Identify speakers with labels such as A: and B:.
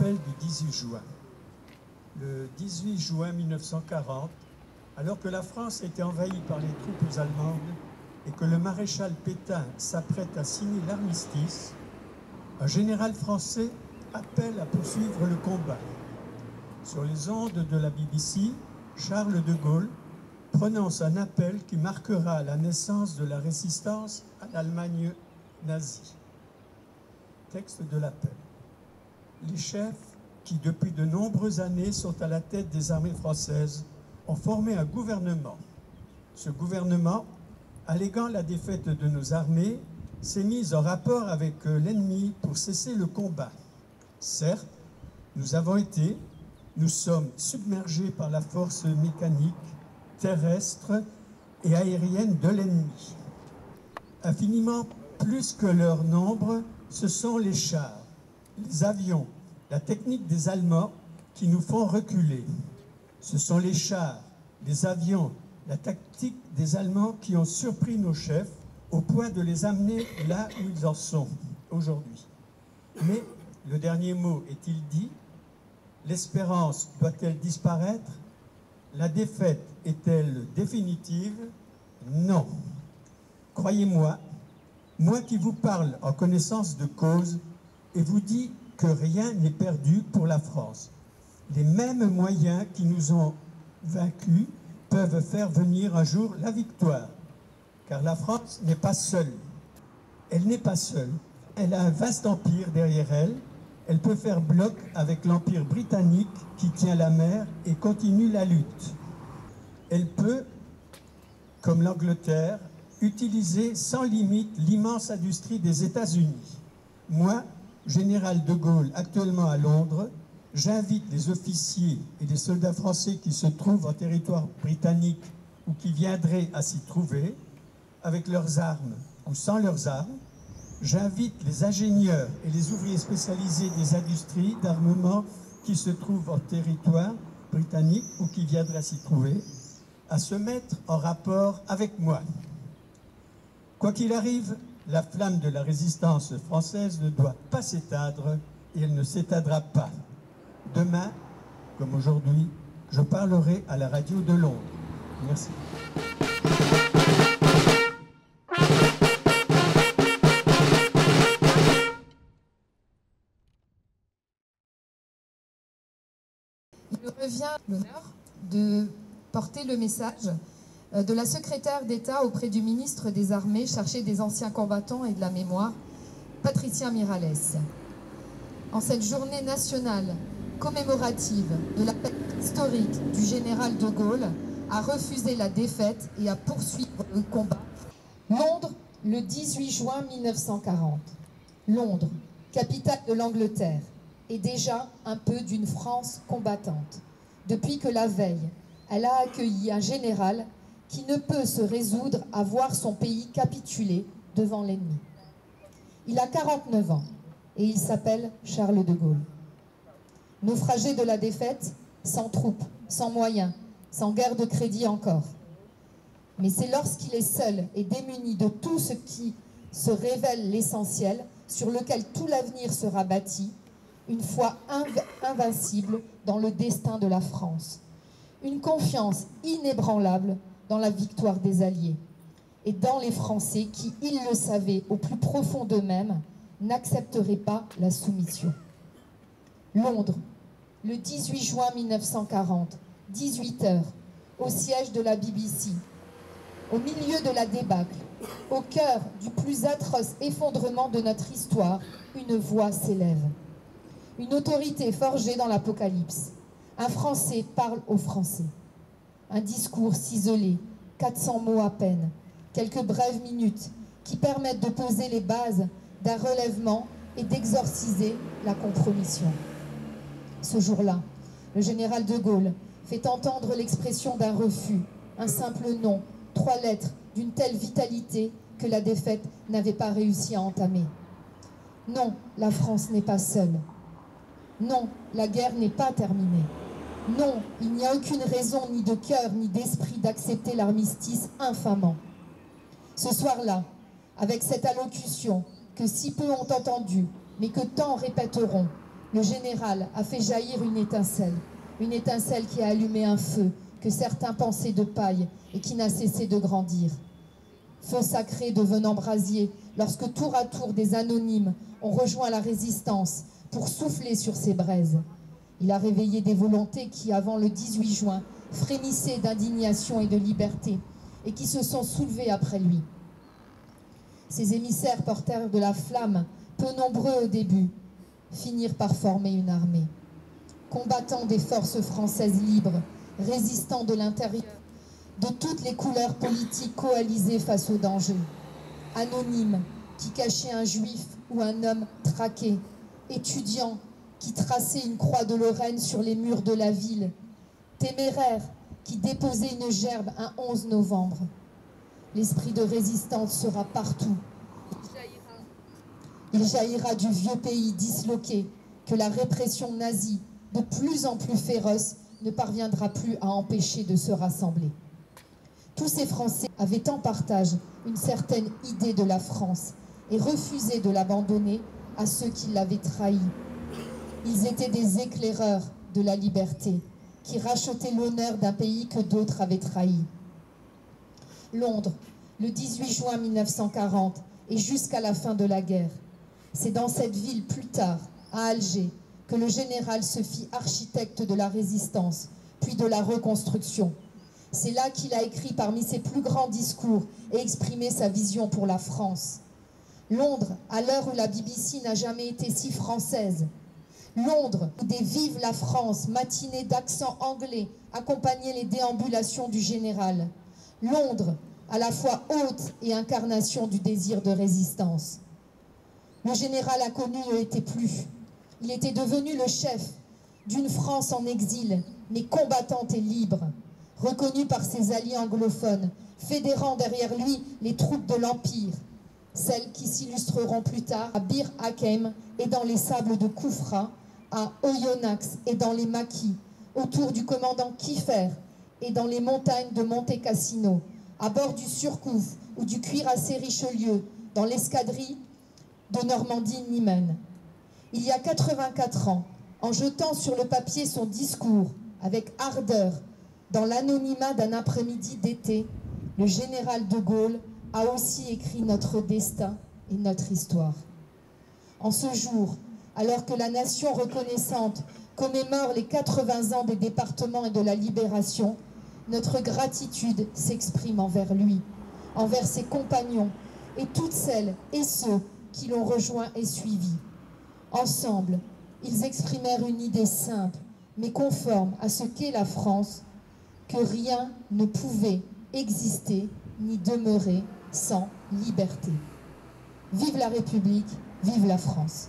A: appel du 18 juin. Le 18 juin 1940, alors que la France était envahie par les troupes allemandes et que le maréchal Pétain s'apprête à signer l'armistice, un général français appelle à poursuivre le combat. Sur les ondes de la BBC, Charles de Gaulle prononce un appel qui marquera la naissance de la résistance à l'Allemagne nazie. Texte de l'appel. Les chefs qui, depuis de nombreuses années, sont à la tête des armées françaises, ont formé un gouvernement. Ce gouvernement, alléguant la défaite de nos armées, s'est mis en rapport avec l'ennemi pour cesser le combat. Certes, nous sommes submergés par la force mécanique, terrestre et aérienne de l'ennemi. Infiniment plus que leur nombre, ce sont les chars, les avions, la technique des Allemands qui nous font reculer. Ce sont les chars, les avions, la tactique des Allemands qui ont surpris nos chefs au point de les amener là où ils en sont aujourd'hui. Mais le dernier mot est-il dit? L'espérance doit-elle disparaître? La défaite est-elle définitive? Non. Croyez-moi, moi qui vous parle en connaissance de cause et vous dis que rien n'est perdu pour la France. Les mêmes moyens qui nous ont vaincus peuvent faire venir un jour la victoire. Car la France n'est pas seule. Elle n'est pas seule. Elle a un vaste empire derrière elle. Elle peut faire bloc avec l'empire britannique qui tient la mer et continue la lutte. Elle peut, comme l'Angleterre, utiliser sans limite l'immense industrie des États-Unis. Moi, général de Gaulle, actuellement à Londres, j'invite les officiers et les soldats français qui se trouvent en territoire britannique ou qui viendraient à s'y trouver, avec leurs armes ou sans leurs armes. J'invite les ingénieurs et les ouvriers spécialisés des industries d'armement qui se trouvent en territoire britannique ou qui viendraient à s'y trouver, à se mettre en rapport avec moi. Quoi qu'il arrive, la flamme de la résistance française ne doit pas s'éteindre et elle ne s'éteindra pas. Demain, comme aujourd'hui, je parlerai à la radio de Londres. Merci.
B: Il me revient l'honneur de porter le message de la secrétaire d'État auprès du ministre des Armées chargé des anciens combattants et de la mémoire, Patricia Miralles. En cette journée nationale commémorative de la paix historique du général de Gaulle à refuser la défaite et à poursuivre le combat. Londres, le 18 juin 1940. Londres, capitale de l'Angleterre, est déjà un peu d'une France combattante. Depuis que la veille, elle a accueilli un général qui ne peut se résoudre à voir son pays capituler devant l'ennemi. Il a 49 ans et il s'appelle Charles de Gaulle. Naufragé de la défaite, sans troupes, sans moyens, sans guerre de crédit encore. Mais c'est lorsqu'il est seul et démuni de tout ce qui se révèle l'essentiel, sur lequel tout l'avenir sera bâti, une foi invincible dans le destin de la France. Une confiance inébranlable dans la victoire des Alliés et dans les Français qui, ils le savaient au plus profond d'eux-mêmes, n'accepteraient pas la soumission. Londres, le 18 juin 1940, 18h, au siège de la BBC, au milieu de la débâcle, au cœur du plus atroce effondrement de notre histoire, une voix s'élève. Une autorité forgée dans l'Apocalypse. Un Français parle aux Français. Un discours ciselé, 400 mots à peine, quelques brèves minutes qui permettent de poser les bases d'un relèvement et d'exorciser la compromission. Ce jour-là, le général de Gaulle fait entendre l'expression d'un refus, un simple non, 3 lettres d'une telle vitalité que la défaite n'avait pas réussi à entamer. Non, la France n'est pas seule. Non, la guerre n'est pas terminée. Non, il n'y a aucune raison ni de cœur ni d'esprit d'accepter l'armistice infamant. Ce soir-là, avec cette allocution que si peu ont entendue, mais que tant répéteront, le général a fait jaillir une étincelle qui a allumé un feu que certains pensaient de paille et qui n'a cessé de grandir. Feu sacré devenant brasier lorsque tour à tour des anonymes ont rejoint la résistance pour souffler sur ces braises. Il a réveillé des volontés qui, avant le 18 juin, frémissaient d'indignation et de liberté et qui se sont soulevées après lui. Ces émissaires porteurs de la flamme, peu nombreux au début, finirent par former une armée. Combattants des forces françaises libres, résistants de l'intérieur, de toutes les couleurs politiques coalisées face au danger. Anonymes qui cachaient un juif ou un homme traqué. Étudiants qui traçaient une croix de Lorraine sur les murs de la ville. Téméraires qui déposaient une gerbe un 11 novembre. L'esprit de résistance sera partout. Il jaillira du vieux pays disloqué que la répression nazie, de plus en plus féroce, ne parviendra plus à empêcher de se rassembler. Tous ces Français avaient en partage une certaine idée de la France et refusaient de l'abandonner à ceux qui l'avaient trahi. Ils étaient des éclaireurs de la liberté, qui rachetaient l'honneur d'un pays que d'autres avaient trahi. Londres, le 18 juin 1940 et jusqu'à la fin de la guerre. C'est dans cette ville plus tard, à Alger, que le général se fit architecte de la résistance, puis de la reconstruction. C'est là qu'il a écrit parmi ses plus grands discours et exprimé sa vision pour la France. Londres, à l'heure où la BBC n'a jamais été si française. Londres, où des Vive la France, matinées d'accent anglais, accompagnaient les déambulations du général. Londres, à la fois hôte et incarnation du désir de résistance. Le général inconnu ne l'était plus. Il était devenu le chef d'une France en exil, mais combattante et libre, reconnue par ses alliés anglophones, fédérant derrière lui les troupes de l'Empire, celles qui s'illustreront plus tard à Bir Hakeim et dans les sables de Koufra, à Oyonnax et dans les maquis, autour du commandant Kiefer et dans les montagnes de Monte Cassino, à bord du Surcouf ou du cuirassé Richelieu, dans l'escadrille de Normandie-Niemen. Il y a 84 ans, en jetant sur le papier son discours avec ardeur dans l'anonymat d'un après-midi d'été, le général de Gaulle a aussi écrit notre destin et notre histoire. En ce jour, alors que la nation reconnaissante commémore les 80 ans des départements et de la libération, notre gratitude s'exprime envers lui, envers ses compagnons et toutes celles et ceux qui l'ont rejoint et suivi. Ensemble, ils exprimèrent une idée simple, mais conforme à ce qu'est la France, que rien ne pouvait exister ni demeurer sans liberté. Vive la République, vive la France.